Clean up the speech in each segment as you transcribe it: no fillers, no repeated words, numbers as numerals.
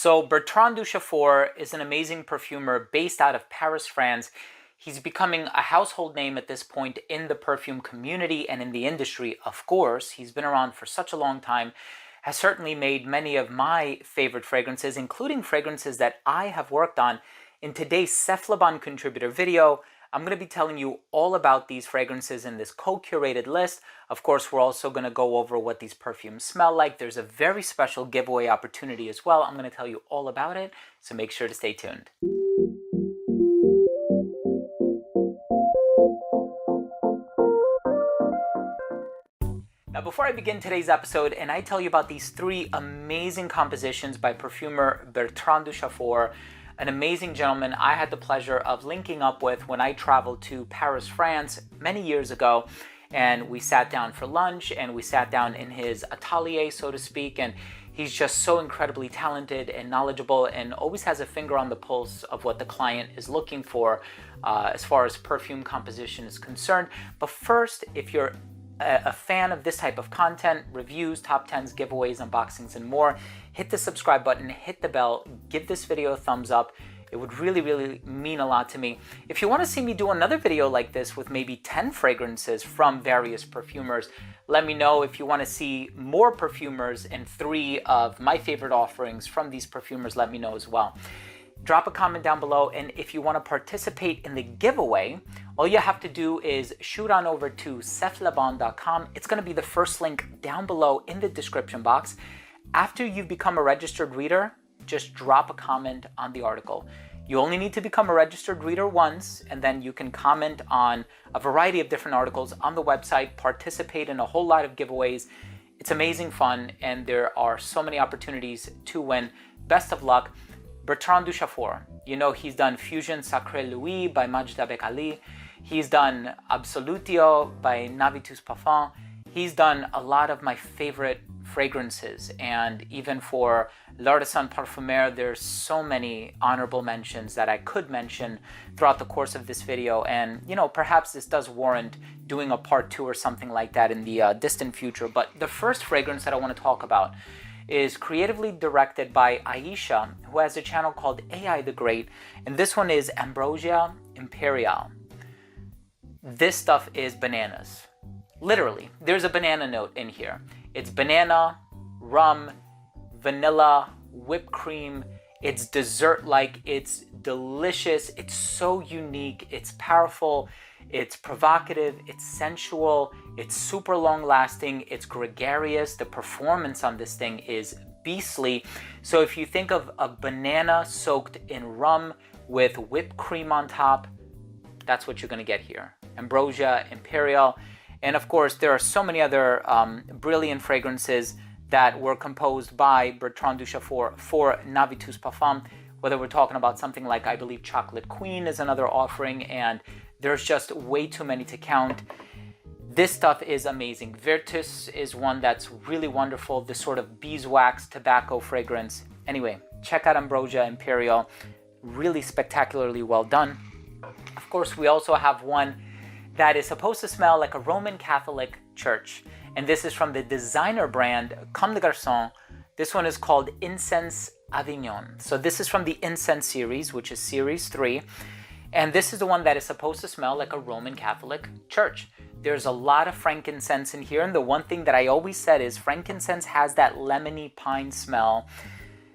So Bertrand Duchaufour is an amazing perfumer based out of Paris, France. He's becoming a household name at this point in the perfume community and in the industry, of course. He's been around for such a long time, has certainly made many of my favorite fragrances, including fragrances that I have worked on. In today's Cephalabon contributor video, I'm going to be telling you all about these fragrances in this co-curated list. Of course, we're also going to go over what these perfumes smell like. There's a very special giveaway opportunity as well. I'm going to tell you all about it, so make sure to stay tuned. Now, before I begin today's episode and I tell you about these three amazing compositions by perfumer Bertrand Duchaufour, an amazing gentleman I had the pleasure of linking up with when I traveled to Paris, France many years ago. And we sat down for lunch and we sat down in his atelier, so to speak. And he's just so incredibly talented and knowledgeable and always has a finger on the pulse of what the client is looking for as far as perfume composition is concerned. But first, if you're a fan of this type of content, reviews, top 10s, giveaways, unboxings, and more, hit the subscribe button, hit the bell, give this video a thumbs up. It would really mean a lot to me. If you want to see me do another video like this with maybe 10 fragrances from various perfumers, let me know. If you want to see more perfumers and 3 of my favorite offerings from these perfumers, let me know as well. Drop a comment down below, and if you want to participate in the giveaway, all you have to do is shoot on over to cephalabon.com. It's going to be the first link down below in the description box. After you've become a registered reader, just drop a comment on the article. You only need to become a registered reader once, and then you can comment on a variety of different articles on the website, participate in a whole lot of giveaways. It's amazing fun, and there are so many opportunities to win. Best of luck. Bertrand Duchaufour, you know, he's done Fusion Sacré Louis by Majda Bekali. He's done Absolutio by Navitus Parfum. He's done a lot of my favorite fragrances, and even for L'artisan parfumeur, there's so many honorable mentions that I could mention throughout the course of this video. And, you know, perhaps this does warrant doing a part 2 or something like that in the distant future. But the first fragrance that I want to talk about is creatively directed by Aisha, who has a channel called AI the Great, and this one is Ambrosia Imperial. This stuff is bananas. Literally, there's a banana note in here. It's banana, rum, vanilla, whipped cream. It's dessert-like, it's delicious, it's so unique, it's powerful, it's provocative, it's sensual, it's super long-lasting, it's gregarious. The performance on this thing is beastly. So if you think of a banana soaked in rum with whipped cream on top, that's what you're going to get here. Ambrosia Imperial. And of course, there are so many other brilliant fragrances that were composed by Bertrand Duchaufour for Navitus Parfum, whether we're talking about something like, I believe, Chocolate Queen is another offering, and there's just way too many to count. This stuff is amazing. Virtus is one that's really wonderful, this sort of beeswax tobacco fragrance. Anyway, check out Ambrosia Imperial. Really spectacularly well done. Of course, we also have one that is supposed to smell like a Roman Catholic church. And this is from the designer brand Comme des Garçons. This one is called Incense Aion. So this is from the Incense series, which is series 3. And this is the one that is supposed to smell like a Roman Catholic church. There's a lot of frankincense in here. And the one thing that I always said is frankincense has that lemony pine smell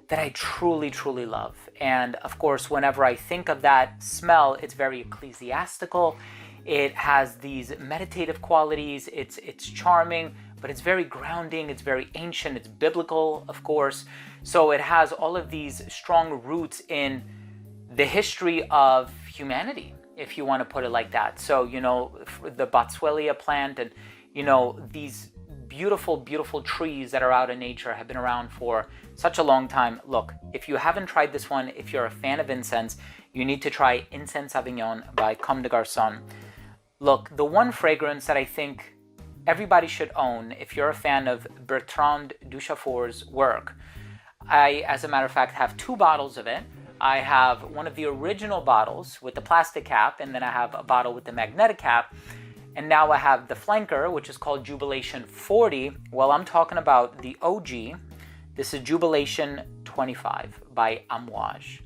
that I truly love. And of course, whenever I think of that smell, it's very ecclesiastical. It has these meditative qualities. It's charming, but it's very grounding. It's very ancient. It's biblical, of course. So it has all of these strong roots in the history of humanity, if you want to put it like that. So, you know, the Boswellia plant and, you know, these beautiful trees that are out in nature have been around for such a long time. Look, if you haven't tried this one, if you're a fan of incense, you need to try Incense Aion by Comme des Garçons. Look, the one fragrance that I think everybody should own if you're a fan of Bertrand Duchaufour's work, I, as a matter of fact, have 2 bottles of it. I have one of the original bottles with the plastic cap, and then I have a bottle with the magnetic cap. And now I have the flanker, which is called Jubilation 40. Well, I'm talking about the OG. This is Jubilation 25 by Ambrosia.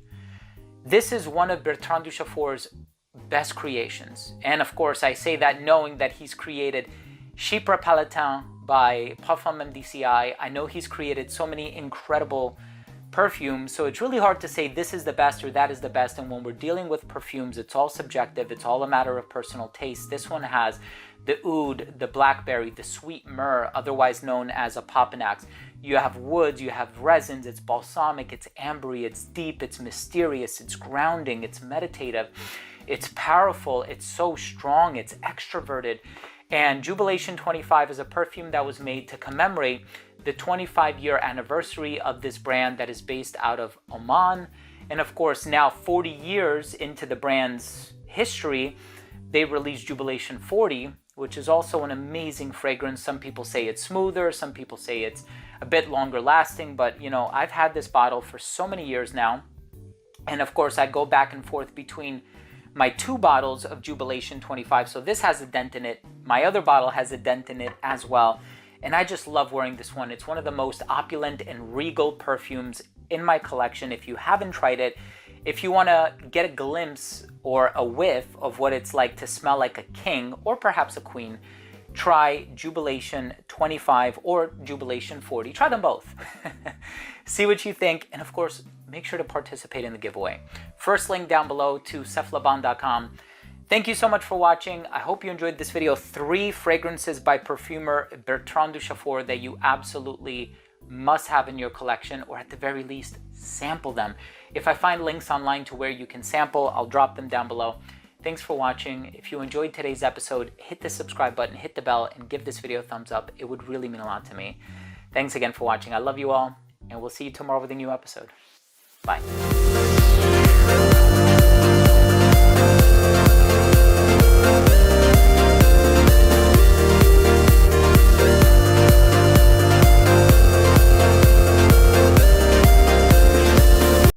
This is one of Bertrand Duchaufour's best creations. And of course, I say that knowing that he's created Chypre Palatin by Parfum MDCI. I know he's created so many incredible perfumes, so it's really hard to say this is the best or that is the best. And when we're dealing with perfumes, it's all subjective. It's all a matter of personal taste. This one has the oud, the blackberry, the sweet myrrh, otherwise known as a Papanax. You have woods, you have resins, it's balsamic, it's ambery, it's deep, it's mysterious, it's grounding, it's meditative, it's powerful, it's so strong, it's extroverted. And Jubilation 25 is a perfume that was made to commemorate the 25-year anniversary of this brand that is based out of Oman. And of course, now 40 years into the brand's history, they released Jubilation 40, which is also an amazing fragrance. Some people say it's smoother, some people say it's a bit longer lasting, but you know, I've had this bottle for so many years now. And of course, I go back and forth between my two bottles of Jubilation 25. So this has a dent in it. My other bottle has a dent in it as well. And I just love wearing this one. It's one of the most opulent and regal perfumes in my collection. If you haven't tried it, if you want to get a glimpse or a whiff of what it's like to smell like a king or perhaps a queen, try Jubilation 25 or Jubilation 40. Try them both. See what you think. And of course, make sure to participate in the giveaway. First link down below to ceflaban.com. Thank you so much for watching. I hope you enjoyed this video. 3 fragrances by perfumer Bertrand Duchaufour that you absolutely must have in your collection, or at the very least, sample them. If I find links online to where you can sample, I'll drop them down below. Thanks for watching. If you enjoyed today's episode, hit the subscribe button, hit the bell, and give this video a thumbs up. It would really mean a lot to me. Thanks again for watching. I love you all, and we'll see you tomorrow with a new episode. Bye.